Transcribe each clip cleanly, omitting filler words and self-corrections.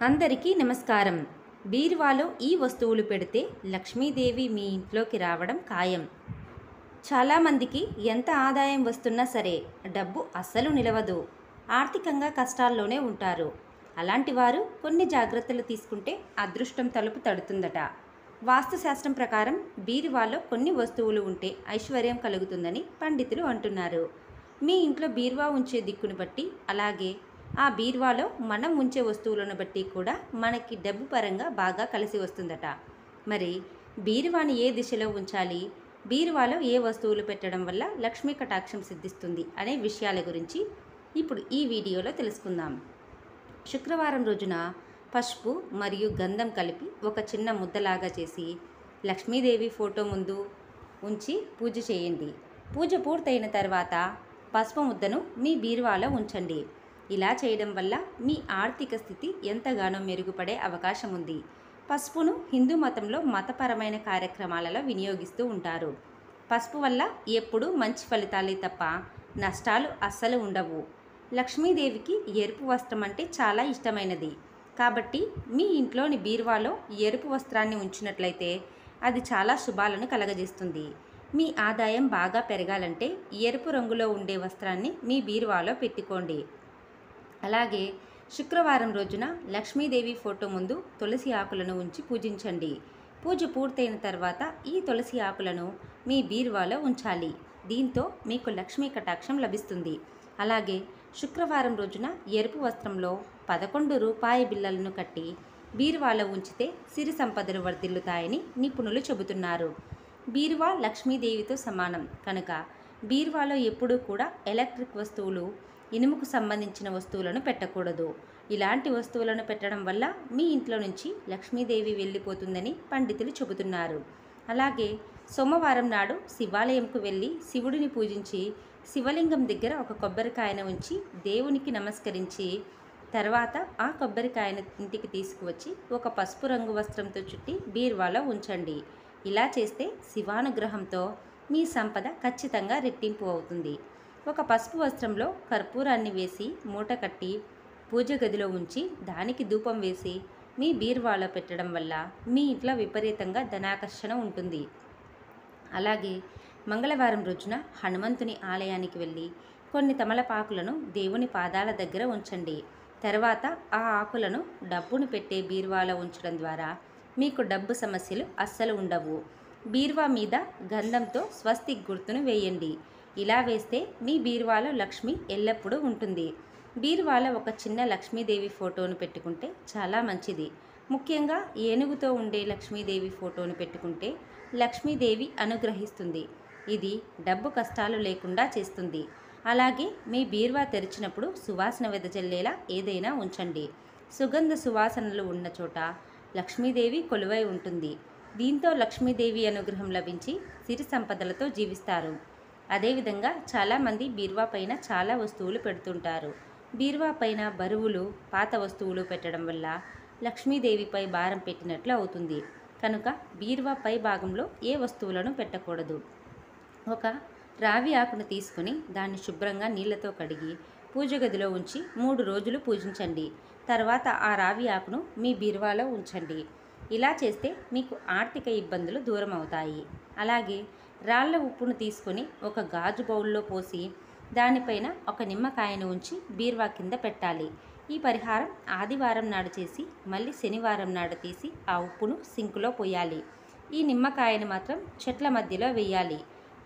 అందరికీ నమస్కారం. బీరువాలో ఈ వస్తువులు పెడితే లక్ష్మీదేవి మీ ఇంట్లోకి రావడం ఖాయం. చాలామందికి ఎంత ఆదాయం వస్తున్నా సరే డబ్బు అస్సలు నిలవదు. ఆర్థికంగా కష్టాల్లోనే ఉంటారు. అలాంటి వారు కొన్ని జాగ్రత్తలు తీసుకుంటే అదృష్టం తలుపు తడుతుందట. వాస్తుశాస్త్రం ప్రకారం బీరువాలో కొన్ని వస్తువులు ఉంటే ఐశ్వర్యం కలుగుతుందని పండితులు అంటున్నారు. మీ ఇంట్లో బీరువా ఉంచే దిక్కును బట్టి, అలాగే ఆ బీరువాలో మనం ఉంచే వస్తువులను బట్టి కూడా మనకి డబ్బు పరంగా బాగా కలిసి వస్తుందట. మరి బీరువాని ఏ దిశలో ఉంచాలి, బీరువాలో ఏ వస్తువులు పెట్టడం వల్ల లక్ష్మీ కటాక్షం సిద్ధిస్తుంది అనే విషయాల గురించి ఇప్పుడు ఈ వీడియోలో తెలుసుకుందాం. శుక్రవారం రోజున పసుపు మరియు గంధం కలిపి ఒక చిన్న ముద్దలాగా చేసి లక్ష్మీదేవి ఫోటో ముందు ఉంచి పూజ చేయండి. పూజ పూర్తయిన తర్వాత పసుపు ముద్దను మీ బీరువాలో ఉంచండి. ఇలా చేయడం వల్ల మీ ఆర్థిక స్థితి ఎంతగానో మెరుగుపడే అవకాశం ఉంది. పసుపును హిందూ మతంలో మతపరమైన కార్యక్రమాలలో వినియోగిస్తూ ఉంటారు. పసుపు వల్ల ఎప్పుడూ మంచి ఫలితాలే తప్ప నష్టాలు అస్సలు ఉండవు. లక్ష్మీదేవికి ఎరుపు వస్త్రం అంటే చాలా ఇష్టమైనది. కాబట్టి మీ ఇంట్లోని బీరువాలో ఎరుపు వస్త్రాన్ని ఉంచినట్లయితే అది చాలా శుభాలను కలగజేస్తుంది. మీ ఆదాయం బాగా పెరగాలంటే ఎరుపు రంగులో ఉండే వస్త్రాన్ని మీ బీరువాలో పెట్టుకోండి. అలాగే శుక్రవారం రోజున లక్ష్మీదేవి ఫోటో ముందు తులసి ఆకులను ఉంచి పూజించండి. పూజ పూర్తయిన తర్వాత ఈ తులసి ఆకులను మీ బీరువాలో ఉంచాలి. దీంతో మీకు లక్ష్మీ కటాక్షం లభిస్తుంది. అలాగే శుక్రవారం రోజున ఎరుపు వస్త్రంలో 11 రూపాయి బిళ్ళలను కట్టి బీరువాలో ఉంచితే సిరి సంపదలు వర్ధిల్లుతాయని నిపుణులు చెబుతున్నారు. బీరువా లక్ష్మీదేవితో సమానం కనుక బీరువాలో ఎప్పుడూ కూడా ఎలక్ట్రిక్ వస్తువులు, ఇనుముకు సంబంధించిన వస్తువులను పెట్టకూడదు. ఇలాంటి వస్తువులను పెట్టడం వల్ల మీ ఇంట్లో నుంచి లక్ష్మీదేవి వెళ్ళిపోతుందని పండితులు చెబుతున్నారు. అలాగే సోమవారం నాడు శివాలయంకు వెళ్ళి శివుడిని పూజించి శివలింగం దగ్గర ఒక కొబ్బరికాయను ఉంచి దేవునికి నమస్కరించి తర్వాత ఆ కొబ్బరికాయను ఇంటికి తీసుకువచ్చి ఒక పసుపు రంగు వస్త్రంతో చుట్టి బీరువాలో ఉంచండి. ఇలా చేస్తే శివానుగ్రహంతో మీ సంపద ఖచ్చితంగా రెట్టింపు అవుతుంది. ఒక పసుపు వస్త్రంలో కర్పూరాన్ని వేసి మూట కట్టి పూజ గదిలో ఉంచి దానికి ధూపం వేసి మీ బీరువాలో పెట్టడం వల్ల మీ ఇంట్లో విపరీతంగా ధనాకర్షణ ఉంటుంది. అలాగే మంగళవారం రోజున హనుమంతుని ఆలయానికి వెళ్ళి కొన్ని తమలపాకులను దేవుని పాదాల దగ్గర ఉంచండి. తర్వాత ఆ ఆకులను డబ్బును పెట్టే బీరువాలో ఉంచడం ద్వారా మీకు డబ్బు సమస్యలు అస్సలు ఉండవు. బీరువా మీద గంధంతో స్వస్తిక్ గుర్తును వేయండి. ఇలా వేస్తే మీ బీరువాలో లక్ష్మి ఎల్లప్పుడూ ఉంటుంది. బీరువాలో ఒక చిన్న లక్ష్మీదేవి ఫోటోను పెట్టుకుంటే చాలా మంచిది. ముఖ్యంగా ఏనుగుతో ఉండే లక్ష్మీదేవి ఫోటోను పెట్టుకుంటే లక్ష్మీదేవి అనుగ్రహిస్తుంది. ఇది డబ్బు కష్టాలు లేకుండా చేస్తుంది. అలాగే మీ బీరువా తెరిచినప్పుడు సువాసన వెదజల్లేలా ఏదైనా ఉంచండి. సుగంధ సువాసనలు ఉన్న చోట లక్ష్మీదేవి కొలువై ఉంటుంది. దీంతో లక్ష్మీదేవి అనుగ్రహం లభించి సిరి సంపదలతో జీవిస్తారు. అదేవిధంగా చాలామంది బీరువా పైన చాలా వస్తువులు పెడుతుంటారు. బీరువా పైన బరువులు, పాత వస్తువులు పెట్టడం వల్ల లక్ష్మీదేవిపై భారం పెట్టినట్లు అవుతుంది. కనుక బీరువా పై భాగంలో ఏ వస్తువులను పెట్టకూడదు. ఒక రావి ఆకును తీసుకుని దాన్ని శుభ్రంగా నీళ్లతో కడిగి పూజ గదిలో ఉంచి 3 రోజులు పూజించండి. తర్వాత ఆ రావి ఆకును మీ బీరువాలో ఉంచండి. ఇలా చేస్తే మీకు ఆర్థిక ఇబ్బందులు దూరం అవుతాయి. అలాగే రాళ్ల ఉప్పును తీసుకొని ఒక గాజు బౌల్లో పోసి దానిపైన ఒక నిమ్మకాయను ఉంచి బీరువా కింద పెట్టాలి. ఈ పరిహారం ఆదివారం నాడు చేసి మళ్ళీ శనివారం నాడు తీసి ఆ ఉప్పును సింకులో పోయాలి. ఈ నిమ్మకాయను మాత్రం చెట్ల మధ్యలో వేయాలి.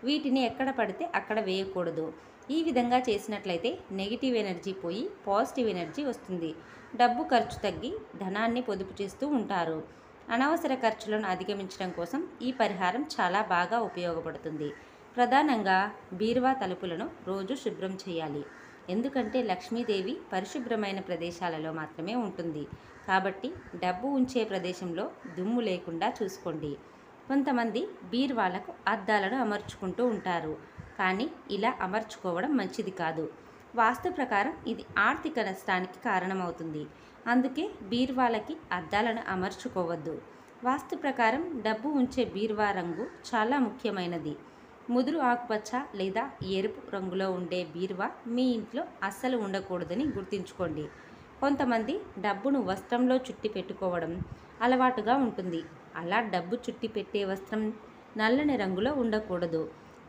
వీటిని ఎక్కడ పడితే అక్కడ వేయకూడదు. ఈ విధంగా చేసినట్లయితే నెగిటివ్ ఎనర్జీ పోయి పాజిటివ్ ఎనర్జీ వస్తుంది. డబ్బు ఖర్చు తగ్గి ధనాన్ని పొదుపు చేస్తూ ఉంటారు. అనవసర ఖర్చులను అధిగమించడం కోసం ఈ పరిహారం చాలా బాగా ఉపయోగపడుతుంది. ప్రధానంగా బీరువా తలుపులను రోజు శుభ్రం చేయాలి. ఎందుకంటే లక్ష్మీదేవి పరిశుభ్రమైన ప్రదేశాలలో మాత్రమే ఉంటుంది. కాబట్టి డబ్బు ఉంచే ప్రదేశంలో దుమ్ము లేకుండా చూసుకోండి. కొంతమంది బీరువాలకు అద్దాలను అమర్చుకుంటూ ఉంటారు. కానీ ఇలా అమర్చుకోవడం మంచిది కాదు. వాస్తు ప్రకారం ఇది ఆర్థిక నష్టానికి కారణమవుతుంది. అందుకే బీరువాలకి అద్దాలను అమర్చుకోవద్దు. వాస్తు ప్రకారం డబ్బు ఉంచే బీరువా రంగు చాలా ముఖ్యమైనది. ముదురు ఆకుపచ్చ లేదా ఎరుపు రంగులో ఉండే బీరువా మీ ఇంట్లో అస్సలు ఉండకూడదని గుర్తుంచుకోండి. కొంతమంది డబ్బును వస్త్రంలో చుట్టి పెట్టుకోవడం అలవాటుగా ఉంటుంది. అలా డబ్బు చుట్టి పెట్టే వస్త్రం నల్లని రంగులో ఉండకూడదు.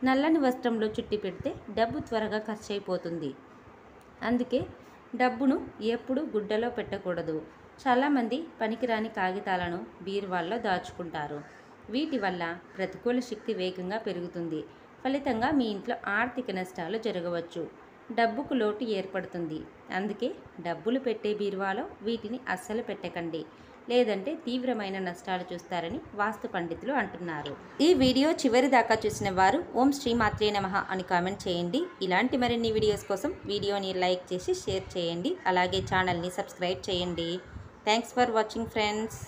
నల్లని వస్త్రంలో చుట్టి పెడితే డబ్బు త్వరగా ఖర్చు అయిపోతుంది. అందుకే డబ్బును ఎప్పుడూ గుడ్డలో పెట్టకూడదు. చాలామంది పనికిరాని కాగితాలను బీరువాల్లో దాచుకుంటారు. వీటి వల్ల ప్రతికూల శక్తి వేగంగా పెరుగుతుంది. ఫలితంగా మీ ఇంట్లో ఆర్థిక నష్టాలు జరగవచ్చు. డబ్బుకు లోటు ఏర్పడుతుంది. అందుకే డబ్బులు పెట్టే బీరువాలో వీటిని అస్సలు పెట్టకండి. లేదంటే తీవ్రమైన నష్టాలు చూస్తారని వాస్తు పండితులు అంటున్నారు. ఈ వీడియో చివరి దాకా చూసిన వారు ఓం శ్రీ మాత్రే నమః అని కామెంట్ చేయండి. ఇలాంటి మరిన్ని వీడియోస్ కోసం వీడియోని లైక్ చేసి షేర్ చేయండి. అలాగే ఛానల్ని సబ్స్క్రైబ్ చేయండి. Thanks for watching friends.